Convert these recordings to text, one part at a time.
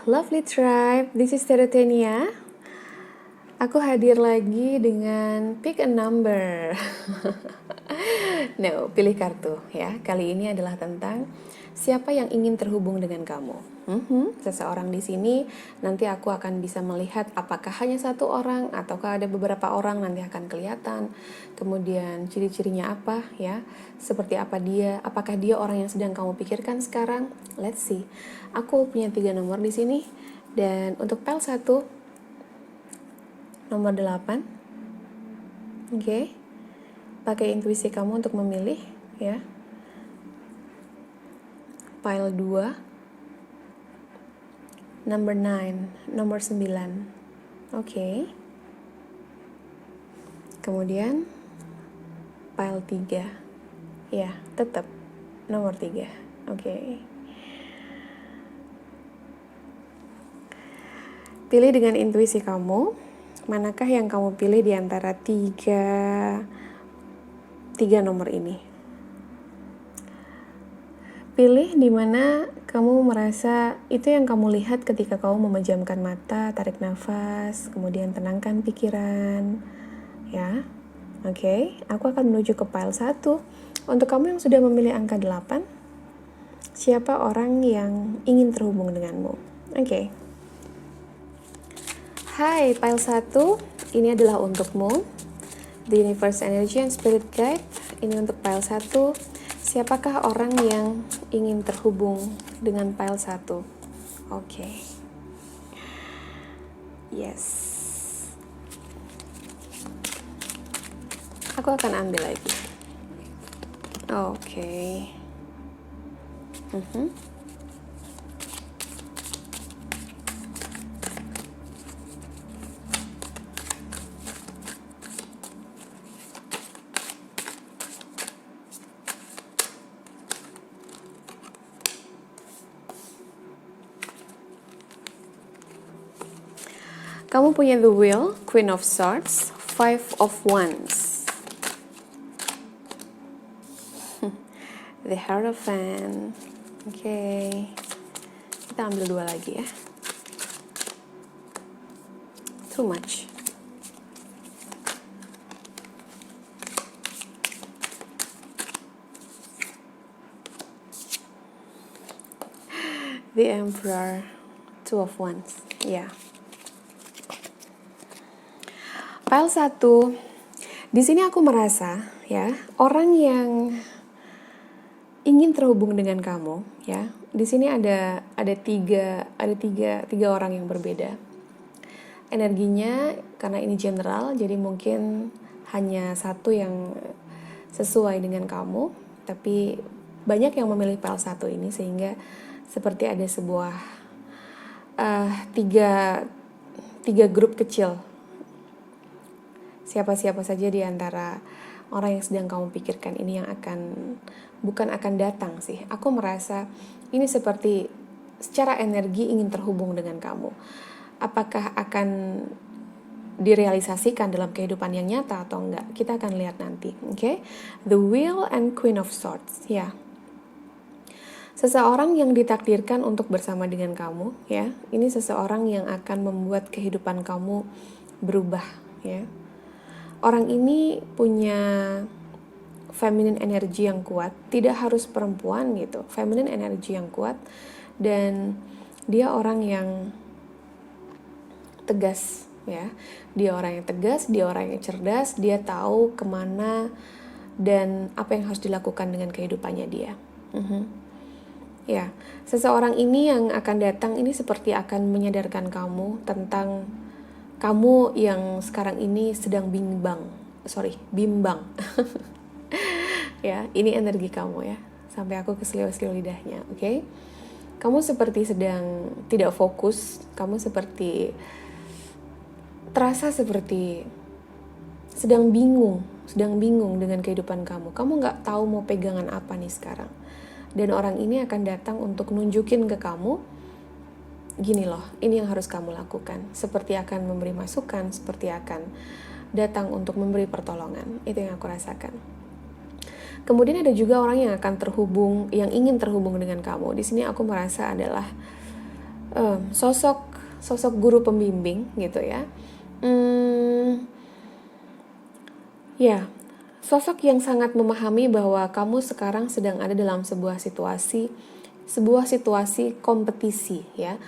Lovely Tribe, this is Terotenia. Aku hadir lagi dengan pick a number. No, pilih kartu ya. Kali ini adalah tentang siapa yang ingin terhubung dengan kamu. Seseorang di sini nanti aku akan bisa melihat apakah hanya satu orang ataukah ada beberapa orang, nanti akan kelihatan. Kemudian ciri-cirinya apa ya? Seperti apa dia? Apakah dia orang yang sedang kamu pikirkan sekarang? Let's see. Aku punya 3 nomor di sini dan untuk pile 1 nomor 8. Oke. Pakai intuisi kamu untuk memilih ya. Pile 2 number 9, nomor 9. Oke. Kemudian pile 3. Ya, tetap nomor 3. Oke. Pilih dengan intuisi kamu, manakah yang kamu pilih di antara tiga nomor ini. Pilih di mana kamu merasa itu yang kamu lihat ketika kamu memejamkan mata, tarik nafas, kemudian tenangkan pikiran. Ya, oke. Aku akan menuju ke pile 1. Untuk kamu yang sudah memilih angka 8, siapa orang yang ingin terhubung denganmu? Oke. Hai, pile 1, ini adalah untukmu. The Universe Energy and Spirit Guide, ini untuk pile 1. Siapakah orang yang ingin terhubung dengan pile 1? Oke. Yes. Aku akan ambil lagi. Oke. Kamu punya the Wheel, Queen of Swords, Five of Wands, the Hierophant. Oke. Kita ambil 2 lagi ya. Too much. The Emperor, Two of Wands. Ya. Pile 1. Di sini aku merasa ya, orang yang ingin terhubung dengan kamu ya. Di sini ada tiga orang yang berbeda. Energinya karena ini general, jadi mungkin hanya satu yang sesuai dengan kamu, tapi banyak yang memilih pile 1 ini sehingga seperti ada sebuah tiga grup kecil. Siapa-siapa saja di antara orang yang sedang kamu pikirkan ini yang bukan akan datang sih. Aku merasa ini seperti secara energi ingin terhubung dengan kamu. Apakah akan direalisasikan dalam kehidupan yang nyata atau enggak? Kita akan lihat nanti, oke? The Wheel and Queen of Swords, ya. Seseorang yang ditakdirkan untuk bersama dengan kamu, ya. Ini seseorang yang akan membuat kehidupan kamu berubah, ya. Orang ini punya feminine energy yang kuat, tidak harus perempuan gitu, feminine energy yang kuat, dan dia orang yang tegas ya, dia orang yang tegas, dia orang yang cerdas, dia tahu kemana dan apa yang harus dilakukan dengan kehidupannya dia. Ya, seseorang ini yang akan datang ini seperti akan menyadarkan kamu tentang kamu yang sekarang ini sedang bimbang. Ya, ini energi kamu ya. Sampai aku keseliu-seliu lidahnya, oke? Kamu seperti sedang tidak fokus, kamu terasa seperti sedang bingung dengan kehidupan kamu. Kamu nggak tahu mau pegangan apa nih sekarang. Dan orang ini akan datang untuk nunjukin ke kamu, gini loh, ini yang harus kamu lakukan. Seperti akan memberi masukan, seperti akan datang untuk memberi pertolongan. Itu yang aku rasakan. Kemudian ada juga orang yang akan yang ingin terhubung dengan kamu. Di sini aku merasa adalah sosok guru pembimbing gitu ya. Ya, sosok yang sangat memahami bahwa kamu sekarang sedang ada dalam sebuah situasi kompetisi ya,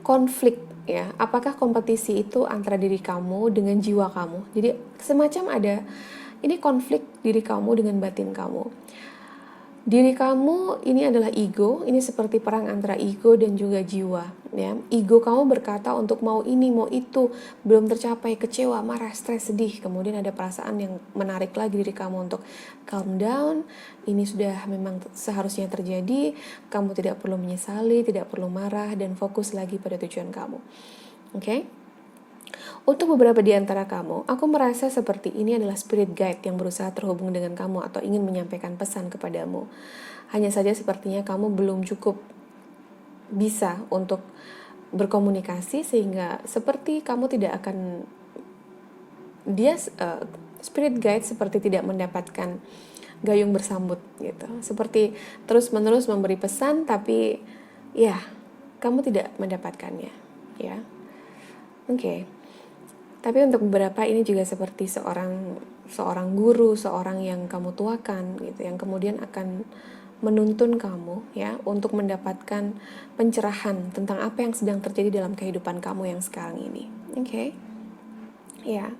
konflik ya. Apakah kompetisi itu antara diri kamu dengan jiwa kamu? Jadi semacam ada ini konflik diri kamu dengan batin kamu. Diri kamu ini adalah ego, ini seperti perang antara ego dan juga jiwa ya. Ego kamu berkata untuk mau ini, mau itu, belum tercapai, kecewa, marah, stres, sedih. Kemudian ada perasaan yang menarik lagi diri kamu untuk calm down. Ini sudah memang seharusnya terjadi, kamu tidak perlu menyesali, tidak perlu marah, dan fokus lagi pada tujuan kamu. Oke? Untuk beberapa di antara kamu, aku merasa seperti ini adalah spirit guide yang berusaha terhubung dengan kamu atau ingin menyampaikan pesan kepadamu. Hanya saja sepertinya kamu belum cukup bisa untuk berkomunikasi sehingga seperti kamu tidak akan spirit guide seperti tidak mendapatkan gayung bersambut gitu. Seperti terus-menerus memberi pesan tapi ya, kamu tidak mendapatkannya, ya. Oke. Tapi untuk beberapa ini juga seperti seorang guru, seorang yang kamu tuakan gitu, yang kemudian akan menuntun kamu ya untuk mendapatkan pencerahan tentang apa yang sedang terjadi dalam kehidupan kamu yang sekarang ini. Oke. Ya.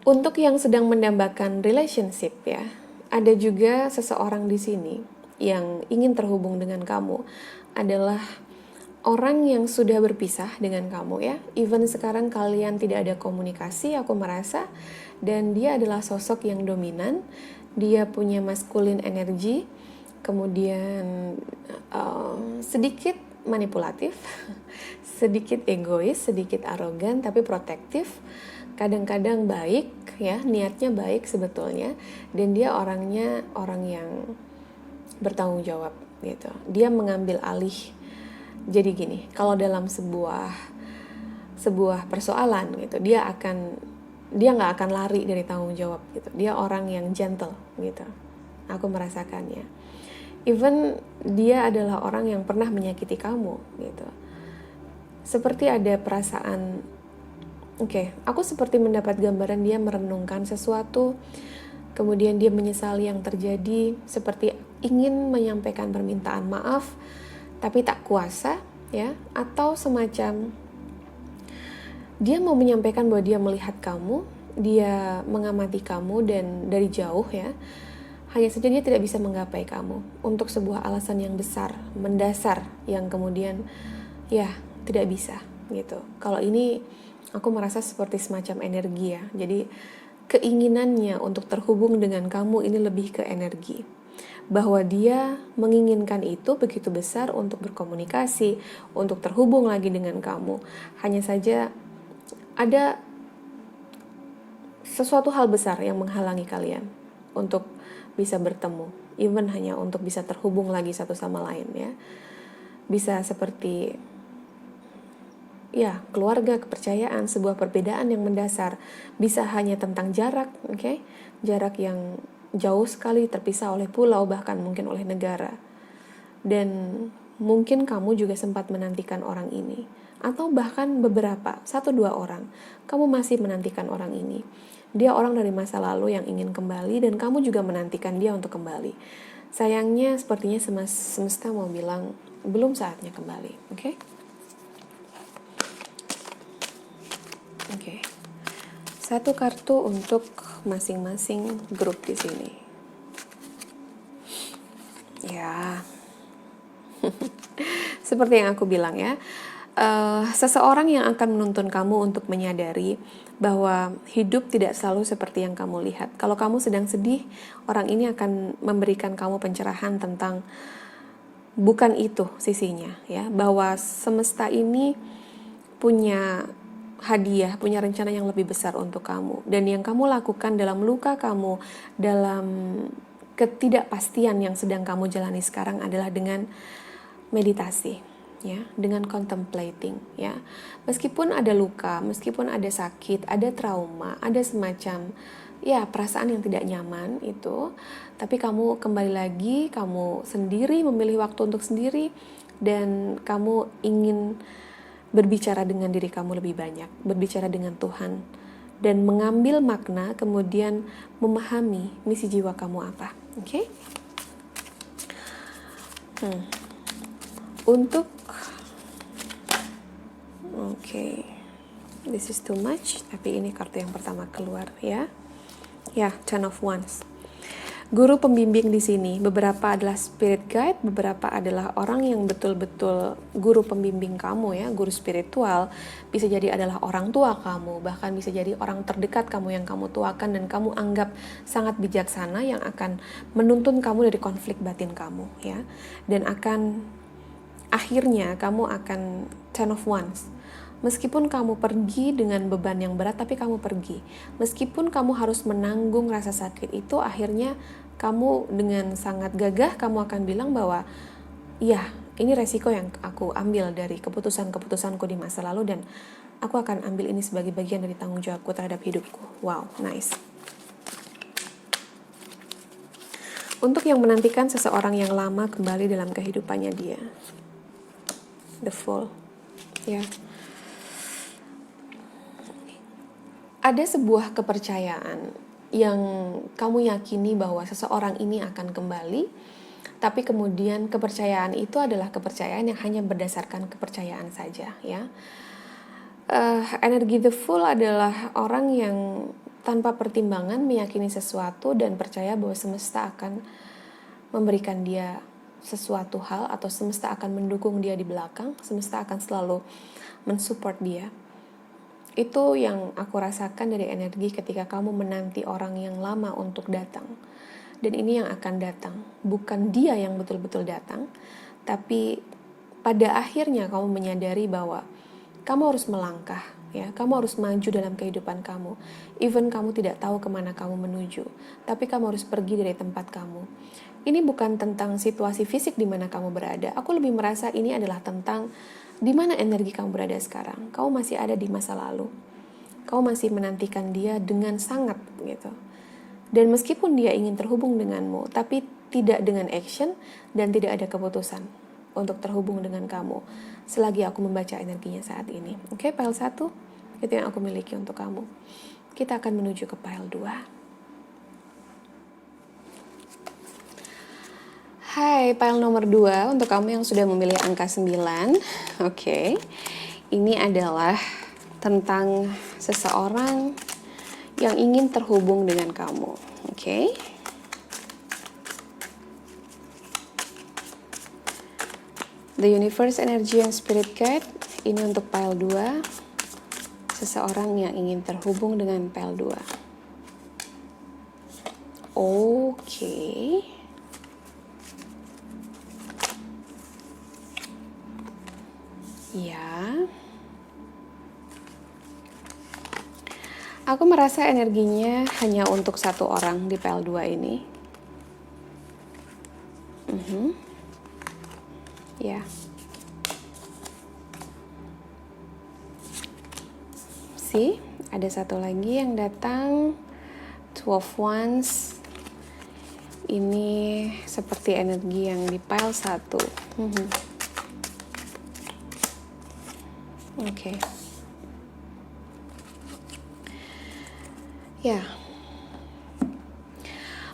Untuk yang sedang mendambakan relationship ya, ada juga seseorang di sini yang ingin terhubung dengan kamu adalah orang yang sudah berpisah dengan kamu ya. Even sekarang kalian tidak ada komunikasi, aku merasa. Dan dia adalah sosok yang dominan. Dia punya masculine energy. Kemudian sedikit manipulatif. Sedikit egois, sedikit arogan, tapi protektif. Kadang-kadang baik ya, niatnya baik sebetulnya. Dan dia orangnya orang yang bertanggung jawab gitu. Dia mengambil alih. Jadi gini, kalau dalam sebuah persoalan gitu, dia nggak akan lari dari tanggung jawab gitu. Dia orang yang gentle gitu. Aku merasakannya. Even dia adalah orang yang pernah menyakiti kamu gitu. Seperti ada perasaan, aku seperti mendapat gambaran dia merenungkan sesuatu, kemudian dia menyesali yang terjadi, seperti ingin menyampaikan permintaan maaf, tapi tak kuasa ya, atau semacam dia mau menyampaikan bahwa dia melihat kamu, dia mengamati kamu dan dari jauh ya, hanya saja dia tidak bisa menggapai kamu untuk sebuah alasan yang besar, mendasar, yang kemudian ya tidak bisa gitu. Kalau ini aku merasa seperti semacam energi ya, jadi keinginannya untuk terhubung dengan kamu ini lebih ke energi. Bahwa dia menginginkan itu begitu besar untuk berkomunikasi, untuk terhubung lagi dengan kamu. Hanya saja ada sesuatu hal besar yang menghalangi kalian untuk bisa bertemu, even hanya untuk bisa terhubung lagi satu sama lain ya. Bisa seperti ya, keluarga, kepercayaan, sebuah perbedaan yang mendasar. Bisa hanya tentang jarak, jarak yang jauh sekali, terpisah oleh pulau, bahkan mungkin oleh negara. Dan mungkin kamu juga sempat menantikan orang ini. Atau bahkan beberapa, 1-2 orang, kamu masih menantikan orang ini. Dia orang dari masa lalu yang ingin kembali, dan kamu juga menantikan dia untuk kembali. Sayangnya sepertinya semesta mau bilang, belum saatnya kembali, oke? Satu kartu untuk masing-masing grup di sini. Ya, seperti yang aku bilang ya, seseorang yang akan menuntun kamu untuk menyadari bahwa hidup tidak selalu seperti yang kamu lihat. Kalau kamu sedang sedih, orang ini akan memberikan kamu pencerahan tentang bukan itu sisinya, ya, bahwa semesta ini punya hadiah, punya rencana yang lebih besar untuk kamu. Dan yang kamu lakukan dalam luka kamu, dalam ketidakpastian yang sedang kamu jalani sekarang adalah dengan meditasi, ya, dengan contemplating, ya. Meskipun ada luka, meskipun ada sakit, ada trauma, ada semacam ya perasaan yang tidak nyaman itu, tapi kamu kembali lagi, kamu sendiri memilih waktu untuk sendiri, dan kamu ingin berbicara dengan diri kamu lebih banyak, berbicara dengan Tuhan, dan mengambil makna, kemudian memahami misi jiwa kamu apa. Oke? Untuk this is too much, tapi ini kartu yang pertama keluar ya. Ya, Ten of Wands. Guru pembimbing di sini, beberapa adalah spirit guide, beberapa adalah orang yang betul-betul guru pembimbing kamu ya, guru spiritual. Bisa jadi adalah orang tua kamu, bahkan bisa jadi orang terdekat kamu yang kamu tuakan dan kamu anggap sangat bijaksana, yang akan menuntun kamu dari konflik batin kamu ya. Dan akhirnya kamu akan Ten of Wands. Meskipun kamu pergi dengan beban yang berat, tapi kamu pergi. Meskipun kamu harus menanggung rasa sakit itu, akhirnya kamu dengan sangat gagah, kamu akan bilang bahwa, ya, ini resiko yang aku ambil dari keputusan-keputusanku di masa lalu, dan aku akan ambil ini sebagai bagian dari tanggung jawabku terhadap hidupku. Wow, nice. Untuk yang menantikan seseorang yang lama kembali dalam kehidupannya dia. The Fool. Ya. Ada sebuah kepercayaan yang kamu yakini bahwa seseorang ini akan kembali, tapi kemudian kepercayaan itu adalah kepercayaan yang hanya berdasarkan kepercayaan saja, ya. Energi The Fool adalah orang yang tanpa pertimbangan meyakini sesuatu dan percaya bahwa semesta akan memberikan dia sesuatu hal, atau semesta akan mendukung dia di belakang, semesta akan selalu mensupport dia. Itu yang aku rasakan dari energi ketika kamu menanti orang yang lama untuk datang. Dan ini yang akan datang. Bukan dia yang betul-betul datang, tapi pada akhirnya kamu menyadari bahwa kamu harus melangkah, ya. Kamu harus maju dalam kehidupan kamu. Even kamu tidak tahu kemana kamu menuju, tapi kamu harus pergi dari tempat kamu. Ini bukan tentang situasi fisik di mana kamu berada. Aku lebih merasa ini adalah tentang di mana energi kamu berada sekarang. Kamu masih ada di masa lalu. Kamu masih menantikan dia dengan sangat gitu. Dan meskipun dia ingin terhubung denganmu, tapi tidak dengan action dan tidak ada keputusan untuk terhubung dengan kamu. Selagi aku membaca energinya saat ini. Oke, pile 1 itu yang aku miliki untuk kamu. Kita akan menuju ke pile 2. Hai, pile nomor 2 untuk kamu yang sudah memilih angka 9. Oke. Ini adalah tentang seseorang yang ingin terhubung dengan kamu. Oke. The Universe Energy and Spirit Guide. Ini untuk pile 2. Seseorang yang ingin terhubung dengan pile 2. Oke. Ya. Aku merasa energinya hanya untuk satu orang di pile 2 ini. Ya. See, ada satu lagi yang datang. Two of Wands. Ini seperti energi yang di pile 1. Oke. Ya.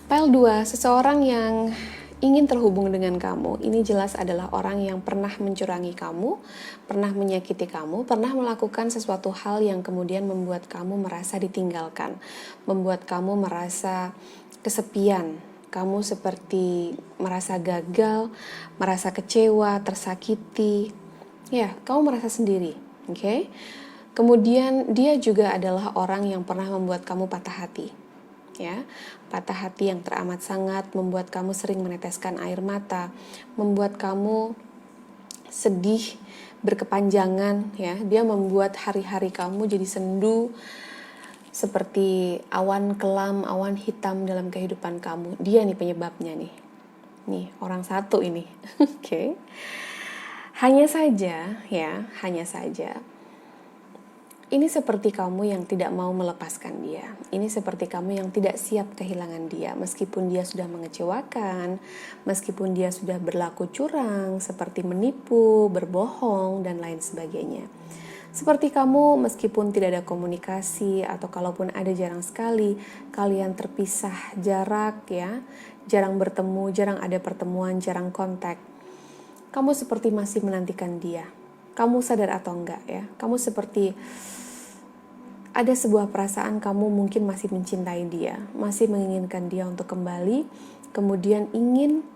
Pile 2, seseorang yang ingin terhubung dengan kamu. Ini jelas adalah orang yang pernah mencurangi kamu, pernah menyakiti kamu, pernah melakukan sesuatu hal yang kemudian membuat kamu merasa ditinggalkan, membuat kamu merasa kesepian. Kamu seperti merasa gagal, merasa kecewa, tersakiti. Ya, kamu merasa sendiri. Oke. Kemudian dia juga adalah orang yang pernah membuat kamu patah hati. Ya, patah hati yang teramat sangat, membuat kamu sering meneteskan air mata, membuat kamu sedih berkepanjangan, ya. Dia membuat hari-hari kamu jadi sendu, seperti awan kelam, awan hitam dalam kehidupan kamu. Dia nih penyebabnya nih. Nih, orang satu ini. Oke. Hanya saja, Ini seperti kamu yang tidak mau melepaskan dia. Ini seperti kamu yang tidak siap kehilangan dia. Meskipun dia sudah mengecewakan, meskipun dia sudah berlaku curang, seperti menipu, berbohong, dan lain sebagainya. Seperti kamu, meskipun tidak ada komunikasi, atau kalaupun ada jarang sekali, kalian terpisah jarak ya, jarang bertemu, jarang ada pertemuan, jarang kontak. Kamu seperti masih menantikan dia. Kamu sadar atau enggak ya, kamu seperti ada sebuah perasaan kamu mungkin masih mencintai dia, masih menginginkan dia untuk kembali, kemudian ingin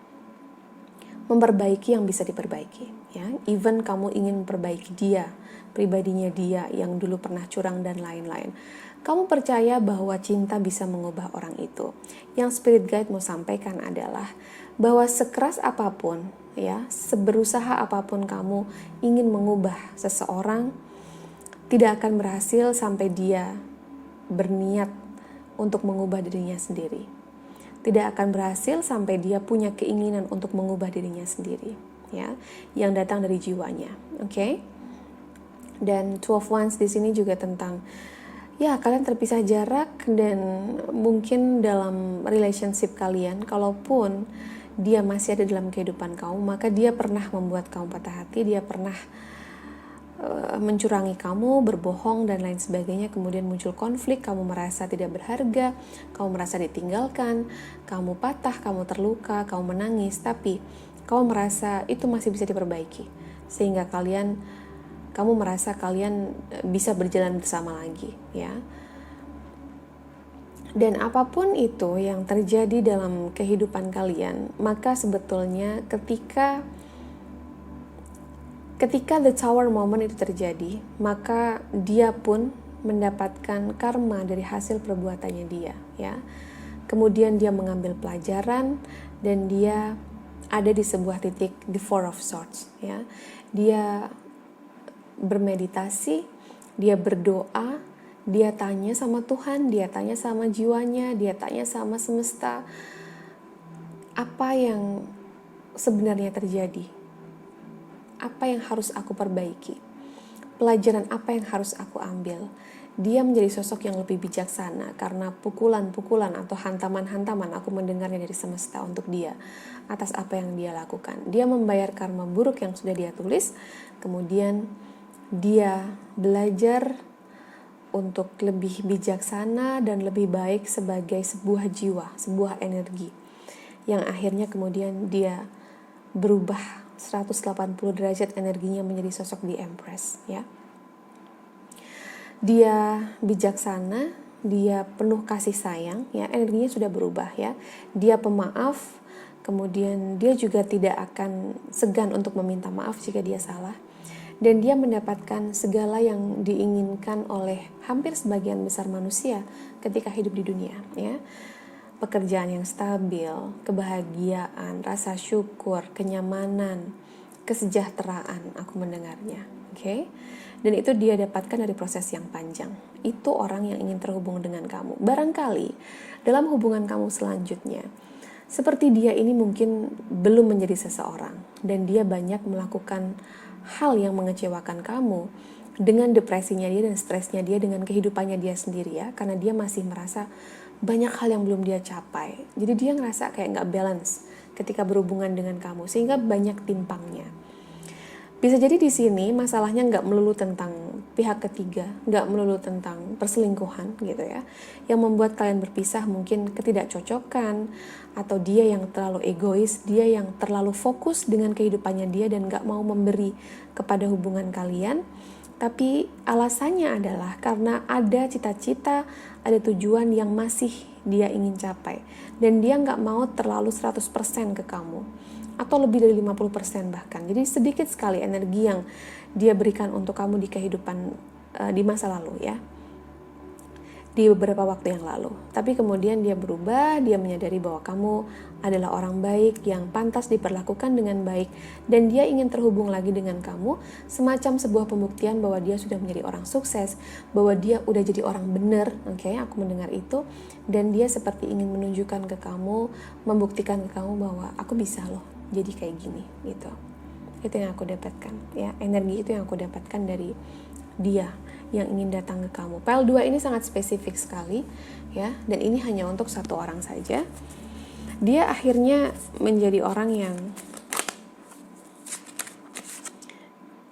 memperbaiki yang bisa diperbaiki ya. Even kamu ingin memperbaiki dia, pribadinya dia yang dulu pernah curang dan lain-lain. Kamu percaya bahwa cinta bisa mengubah orang itu. Yang spirit guide mau sampaikan adalah bahwa sekeras apapun ya, seberusaha apapun kamu ingin mengubah seseorang, tidak akan berhasil sampai dia berniat untuk mengubah dirinya sendiri. Tidak akan berhasil sampai dia punya keinginan untuk mengubah dirinya sendiri, ya, yang datang dari jiwanya, oke? Dan 12 Wands di sini juga tentang ya kalian terpisah jarak, dan mungkin dalam relationship kalian, kalaupun dia masih ada dalam kehidupan kamu, maka dia pernah membuat kamu patah hati, dia pernah mencurangi kamu, berbohong dan lain sebagainya. Kemudian muncul konflik, kamu merasa tidak berharga, kamu merasa ditinggalkan, kamu patah, kamu terluka, kamu menangis, tapi kamu merasa itu masih bisa diperbaiki, sehingga kamu merasa kalian bisa berjalan bersama lagi ya. Dan apapun itu yang terjadi dalam kehidupan kalian, maka sebetulnya ketika the tower moment itu terjadi, maka dia pun mendapatkan karma dari hasil perbuatannya dia, ya. Kemudian dia mengambil pelajaran dan dia ada di sebuah titik the Four of Swords, ya. Dia bermeditasi, dia berdoa, dia tanya sama Tuhan, dia tanya sama jiwanya, dia tanya sama semesta, apa yang sebenarnya terjadi? Apa yang harus aku perbaiki? Pelajaran apa yang harus aku ambil? Dia menjadi sosok yang lebih bijaksana karena pukulan-pukulan atau hantaman-hantaman aku mendengarnya dari semesta untuk dia atas apa yang dia lakukan. Dia membayar karma buruk yang sudah dia tulis, kemudian dia belajar untuk lebih bijaksana dan lebih baik sebagai sebuah jiwa, sebuah energi yang akhirnya kemudian dia berubah 180 derajat energinya menjadi sosok di Empress, ya. Dia bijaksana, dia penuh kasih sayang, ya, energinya sudah berubah, ya. Dia pemaaf, kemudian dia juga tidak akan segan untuk meminta maaf jika dia salah. Dan dia mendapatkan segala yang diinginkan oleh hampir sebagian besar manusia ketika hidup di dunia, ya. Pekerjaan yang stabil, kebahagiaan, rasa syukur, kenyamanan, kesejahteraan, aku mendengarnya, oke? Dan itu dia dapatkan dari proses yang panjang. Itu orang yang ingin terhubung dengan kamu. Barangkali dalam hubungan kamu selanjutnya, seperti dia ini mungkin belum menjadi seseorang, dan dia banyak melakukan hal yang mengecewakan kamu dengan depresinya dia dan stresnya dia dengan kehidupannya dia sendiri, ya, karena dia masih merasa banyak hal yang belum dia capai. Jadi dia ngerasa kayak gak balance ketika berhubungan dengan kamu, sehingga banyak timpangnya. Bisa jadi di sini masalahnya gak melulu tentang pihak ketiga, gak melulu tentang perselingkuhan gitu ya. Yang membuat kalian berpisah mungkin ketidakcocokan, atau dia yang terlalu egois, dia yang terlalu fokus dengan kehidupannya dia dan gak mau memberi kepada hubungan kalian. Tapi alasannya adalah karena ada cita-cita, ada tujuan yang masih dia ingin capai. Dan dia gak mau terlalu 100% ke kamu, atau lebih dari 50% bahkan. Jadi sedikit sekali energi yang dia berikan untuk kamu di kehidupan di masa lalu, ya. Di beberapa waktu yang lalu. Tapi kemudian dia berubah, dia menyadari bahwa kamu adalah orang baik yang pantas diperlakukan dengan baik, dan dia ingin terhubung lagi dengan kamu, semacam sebuah pembuktian bahwa dia sudah menjadi orang sukses, bahwa dia udah jadi orang benar, oke, aku mendengar itu, dan dia seperti ingin menunjukkan ke kamu, membuktikan ke kamu bahwa aku bisa loh jadi kayak gini, gitu. Itu yang aku dapatkan, ya, energi itu yang aku dapatkan dari dia yang ingin datang ke kamu. Pile 2 ini sangat spesifik sekali ya, dan ini hanya untuk satu orang saja. Dia akhirnya menjadi orang yang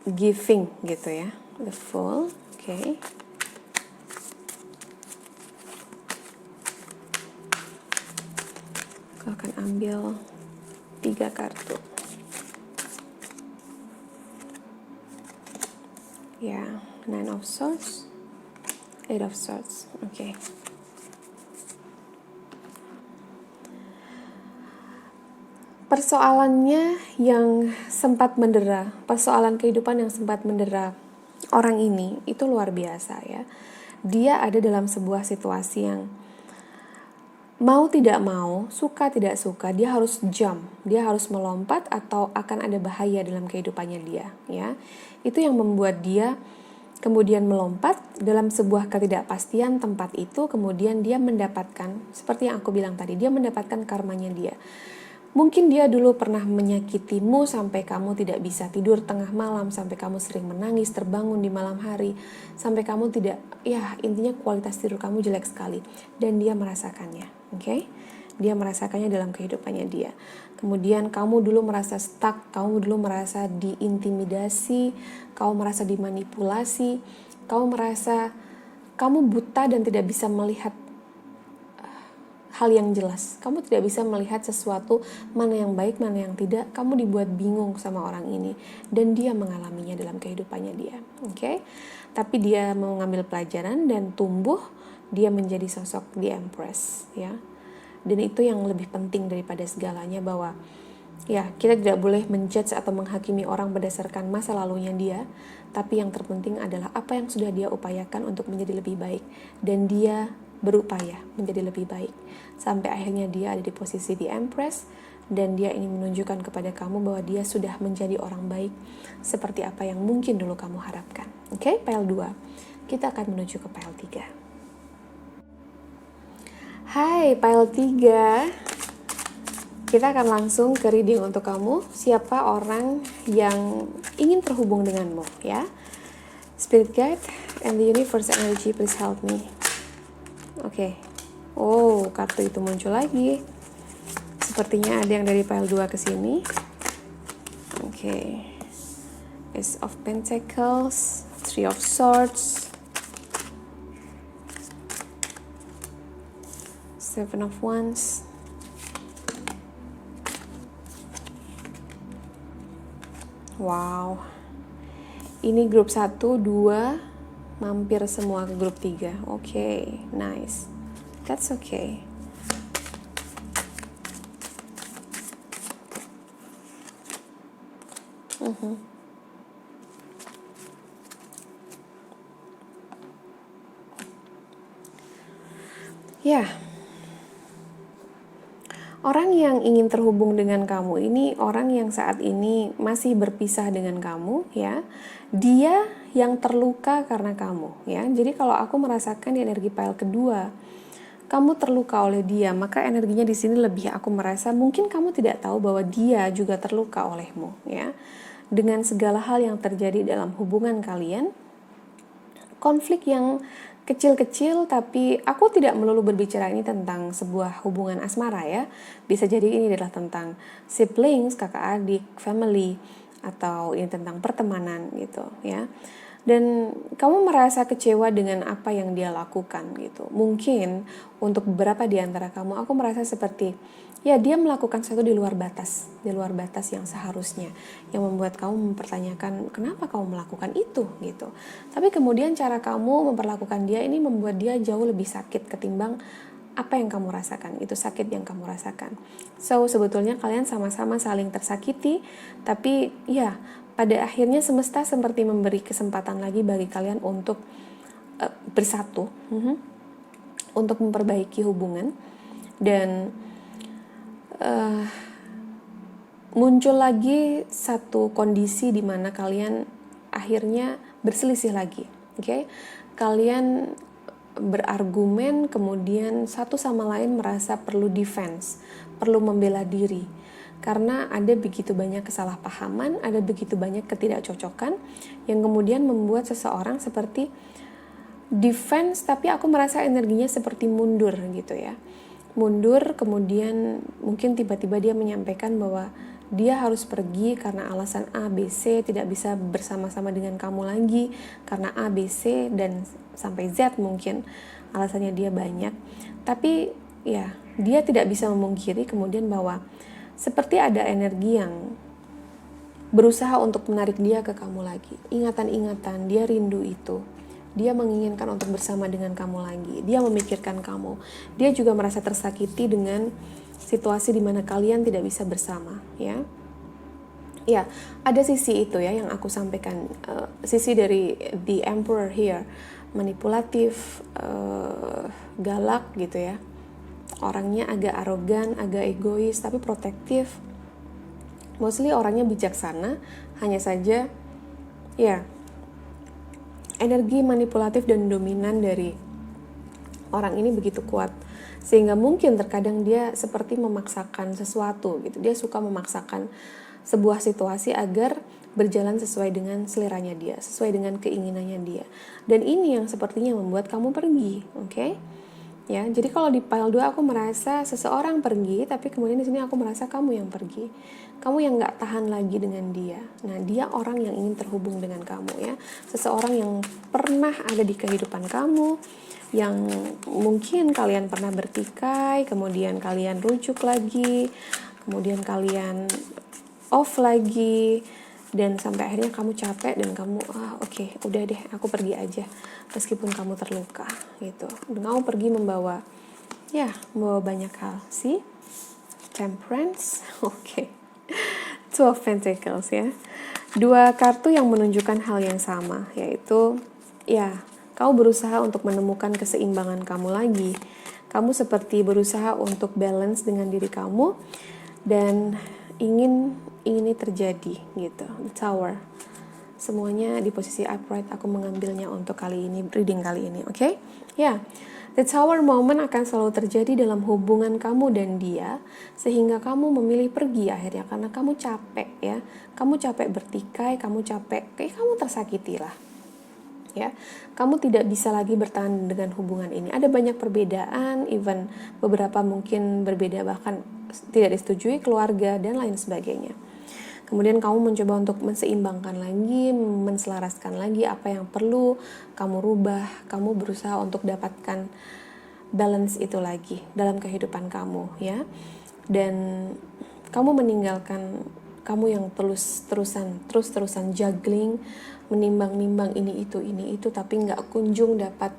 giving gitu ya. The Fool. Oke. Aku akan ambil 3 kartu. Ya, Nine of Swords, Eight of Swords. Oke. Persoalannya yang sempat mendera, persoalan kehidupan yang sempat mendera orang ini itu luar biasa ya. Dia ada dalam sebuah situasi yang mau tidak mau, suka tidak suka, dia harus jump, dia harus melompat atau akan ada bahaya dalam kehidupannya dia ya. Itu yang membuat dia kemudian melompat dalam sebuah ketidakpastian tempat itu, kemudian dia mendapatkan, seperti yang aku bilang tadi, dia mendapatkan karmanya dia. Mungkin dia dulu pernah menyakitimu sampai kamu tidak bisa tidur tengah malam, sampai kamu sering menangis, terbangun di malam hari, sampai kamu tidak, ya intinya kualitas tidur kamu jelek sekali. Dan dia merasakannya, oke? Dia merasakannya dalam kehidupannya dia. Kemudian kamu dulu merasa stuck, kamu dulu merasa diintimidasi, kamu merasa dimanipulasi, kamu merasa kamu buta dan tidak bisa melihat hal yang jelas. Kamu tidak bisa melihat sesuatu mana yang baik, mana yang tidak. Kamu dibuat bingung sama orang ini dan dia mengalaminya dalam kehidupannya dia. Oke? Tapi dia mau ngambil pelajaran dan tumbuh, dia menjadi sosok the Empress ya. Dan itu yang lebih penting daripada segalanya, bahwa ya kita tidak boleh menjudge atau menghakimi orang berdasarkan masa lalunya dia, tapi yang terpenting adalah apa yang sudah dia upayakan untuk menjadi lebih baik, dan dia berupaya menjadi lebih baik sampai akhirnya dia ada di posisi the Empress, dan dia ingin menunjukkan kepada kamu bahwa dia sudah menjadi orang baik seperti apa yang mungkin dulu kamu harapkan. Oke, pile 2. Kita akan menuju ke pile 3. Hai pile 3. Kita akan langsung ke reading untuk kamu. Siapa orang yang ingin terhubung denganmu ya. Spirit guide and the universe energy, please help me. Oke. Oh, kartu itu muncul lagi. Sepertinya ada yang dari pile 2 ke sini. Oke. Ace of Pentacles, Three of Swords, Seven of Wands, wow. Ini grup 1, 2 mampir semua ke grup 3. Oke, nice. That's okay. Ya. Orang yang ingin terhubung dengan kamu ini orang yang saat ini masih berpisah dengan kamu ya. Dia yang terluka karena kamu ya. Jadi kalau aku merasakan di energi pile kedua, kamu terluka oleh dia, maka energinya di sini lebih aku merasa mungkin kamu tidak tahu bahwa dia juga terluka olehmu ya. Dengan segala hal yang terjadi dalam hubungan kalian, konflik yang kecil-kecil, tapi aku tidak melulu berbicara ini tentang sebuah hubungan asmara ya. Bisa jadi ini adalah tentang siblings, kakak adik, family, atau ini tentang pertemanan gitu ya. Dan kamu merasa kecewa dengan apa yang dia lakukan gitu. Mungkin untuk beberapa di antara kamu, aku merasa seperti ya dia melakukan sesuatu di luar batas yang seharusnya, yang membuat kamu mempertanyakan kenapa kamu melakukan itu gitu. Tapi kemudian cara kamu memperlakukan dia ini membuat dia jauh lebih sakit ketimbang apa yang kamu rasakan, itu sakit yang kamu rasakan. So sebetulnya kalian sama-sama saling tersakiti, tapi ya pada akhirnya semesta seperti memberi kesempatan lagi bagi kalian untuk bersatu, untuk memperbaiki hubungan, dan muncul lagi satu kondisi di mana kalian akhirnya berselisih lagi, oke? Kalian berargumen, kemudian satu sama lain merasa perlu defense, perlu membela diri. Karena ada begitu banyak kesalahpahaman, ada begitu banyak ketidakcocokan yang kemudian membuat seseorang seperti defense, tapi aku merasa energinya seperti mundur gitu ya. Mundur, kemudian mungkin tiba-tiba dia menyampaikan bahwa dia harus pergi karena alasan A, B, C, tidak bisa bersama-sama dengan kamu lagi karena A, B, C, dan sampai Z mungkin alasannya dia banyak. Tapi ya, dia tidak bisa memungkiri kemudian bahwa seperti ada energi yang berusaha untuk menarik dia ke kamu lagi. Ingatan-ingatan, dia rindu itu. Dia menginginkan untuk bersama dengan kamu lagi. Dia memikirkan kamu. Dia juga merasa tersakiti dengan situasi di mana kalian tidak bisa bersama, ya. Ya, ada sisi itu ya yang aku sampaikan. Sisi dari the emperor here, manipulatif, galak gitu ya. Orangnya agak arogan, agak egois, tapi protektif. Mostly orangnya bijaksana, hanya saja ya energi manipulatif dan dominan dari orang ini begitu kuat, sehingga mungkin terkadang dia seperti memaksakan sesuatu gitu. Dia suka memaksakan sebuah situasi agar berjalan sesuai dengan seleranya dia, sesuai dengan keinginannya dia. Dan ini yang sepertinya membuat kamu pergi, oke? Ya, jadi kalau di pile 2 aku merasa seseorang pergi, tapi kemudian di sini aku merasa kamu yang pergi. Kamu yang nggak tahan lagi dengan dia. Nah, dia orang yang ingin terhubung dengan kamu ya. Seseorang yang pernah ada di kehidupan kamu, yang mungkin kalian pernah bertikai, kemudian kalian rujuk lagi, kemudian kalian off lagi, dan sampai akhirnya kamu capek dan kamu oke, udah deh aku pergi aja meskipun kamu terluka gitu. Dan kamu pergi membawa banyak hal. See? Temperance. Oke. Two of Pentacles ya. Dua kartu yang menunjukkan hal yang sama, yaitu kamu berusaha untuk menemukan keseimbangan kamu lagi. Kamu seperti berusaha untuk balance dengan diri kamu dan ingin ini terjadi gitu. The Tower. Semuanya di posisi upright. Aku mengambilnya untuk kali ini, reading kali ini, oke? Ya, the Tower moment akan selalu terjadi dalam hubungan kamu dan dia, sehingga kamu memilih pergi akhirnya karena kamu capek ya. Kamu capek bertikai, kamu capek, kayak kamu tersakiti lah. Ya, kamu tidak bisa lagi bertahan dengan hubungan ini. Ada banyak perbedaan, even beberapa mungkin berbeda bahkan tidak disetujui keluarga dan lain sebagainya. Kemudian kamu mencoba untuk menseimbangkan lagi, menselaraskan lagi apa yang perlu kamu rubah. Kamu berusaha untuk dapatkan balance itu lagi dalam kehidupan kamu ya. Dan kamu meninggalkan kamu yang terus-terusan juggling, menimbang-nimbang ini itu, tapi nggak kunjung dapat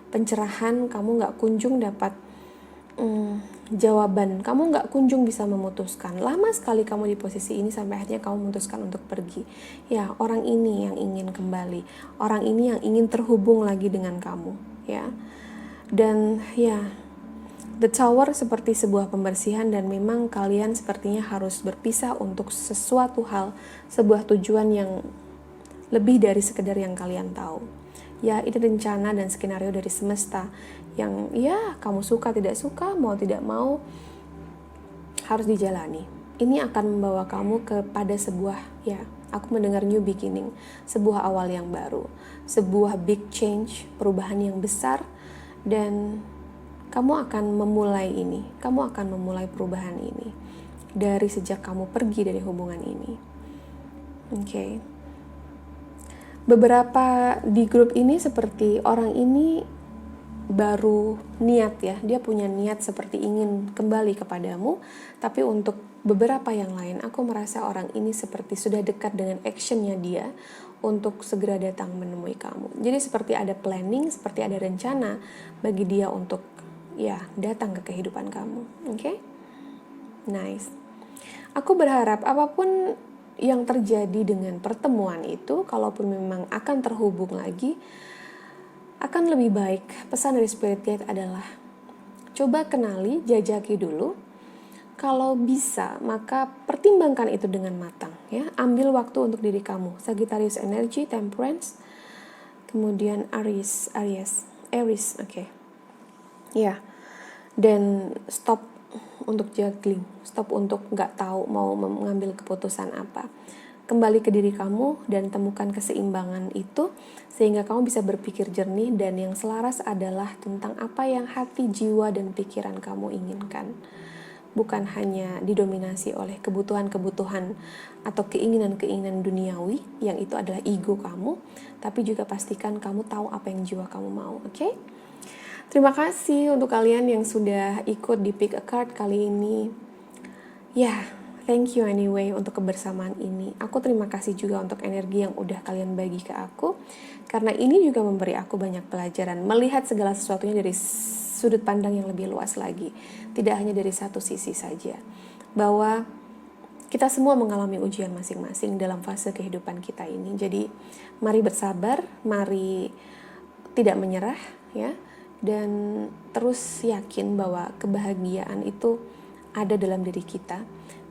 pencerahan, kamu nggak kunjung dapat jawaban, kamu nggak kunjung bisa memutuskan. Lama sekali kamu di posisi ini sampai akhirnya kamu memutuskan untuk pergi. Ya, orang ini yang ingin kembali, orang ini yang ingin terhubung lagi dengan kamu ya. Dan ya, the Tower seperti sebuah pembersihan dan memang kalian sepertinya harus berpisah untuk sesuatu hal, sebuah tujuan yang lebih dari sekedar yang kalian tahu. Ya, ini rencana dan skenario dari semesta yang ya kamu suka tidak suka, mau tidak mau harus dijalani. Ini akan membawa kamu kepada sebuah aku mendengar new beginning, sebuah awal yang baru, sebuah big change, perubahan yang besar, dan kamu akan memulai ini, kamu akan memulai perubahan ini dari sejak kamu pergi dari hubungan ini. Oke. Beberapa di grup ini seperti orang ini baru niat ya, dia punya niat seperti ingin kembali kepadamu, tapi untuk beberapa yang lain aku merasa orang ini seperti sudah dekat dengan actionnya dia untuk segera datang menemui kamu. Jadi seperti ada planning, seperti ada rencana bagi dia untuk datang ke kehidupan kamu. Oke? Nice. Aku berharap apapun yang terjadi dengan pertemuan itu, kalaupun memang akan terhubung lagi, akan lebih baik. Pesan dari Spirit Guide adalah coba kenali, jajaki dulu. Kalau bisa, maka pertimbangkan itu dengan matang ya. Ambil waktu untuk diri kamu. Sagittarius energy, Temperance, kemudian Aries, oke. Ya. Dan stop untuk juggling, stop untuk nggak tahu mau mengambil keputusan apa. Kembali ke diri kamu dan temukan keseimbangan itu sehingga kamu bisa berpikir jernih dan yang selaras adalah tentang apa yang hati, jiwa, dan pikiran kamu inginkan. Bukan hanya didominasi oleh kebutuhan-kebutuhan atau keinginan-keinginan duniawi yang itu adalah ego kamu, tapi juga pastikan kamu tahu apa yang jiwa kamu mau, oke? Terima kasih untuk kalian yang sudah ikut di Pick a Card kali ini. Ya, thank you anyway untuk kebersamaan ini. Aku terima kasih juga untuk energi yang udah kalian bagi ke aku, karena ini juga memberi aku banyak pelajaran, melihat segala sesuatunya dari sudut pandang yang lebih luas lagi, tidak hanya dari satu sisi saja. Bahwa kita semua mengalami ujian masing-masing dalam fase kehidupan kita ini. Jadi mari bersabar, mari tidak menyerah ya, dan terus yakin bahwa kebahagiaan itu ada dalam diri kita.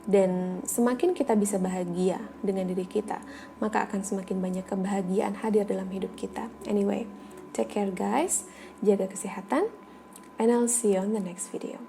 Dan semakin kita bisa bahagia dengan diri kita, maka akan semakin banyak kebahagiaan hadir dalam hidup kita. Anyway, take care guys, jaga kesehatan, and I'll see you on the next video.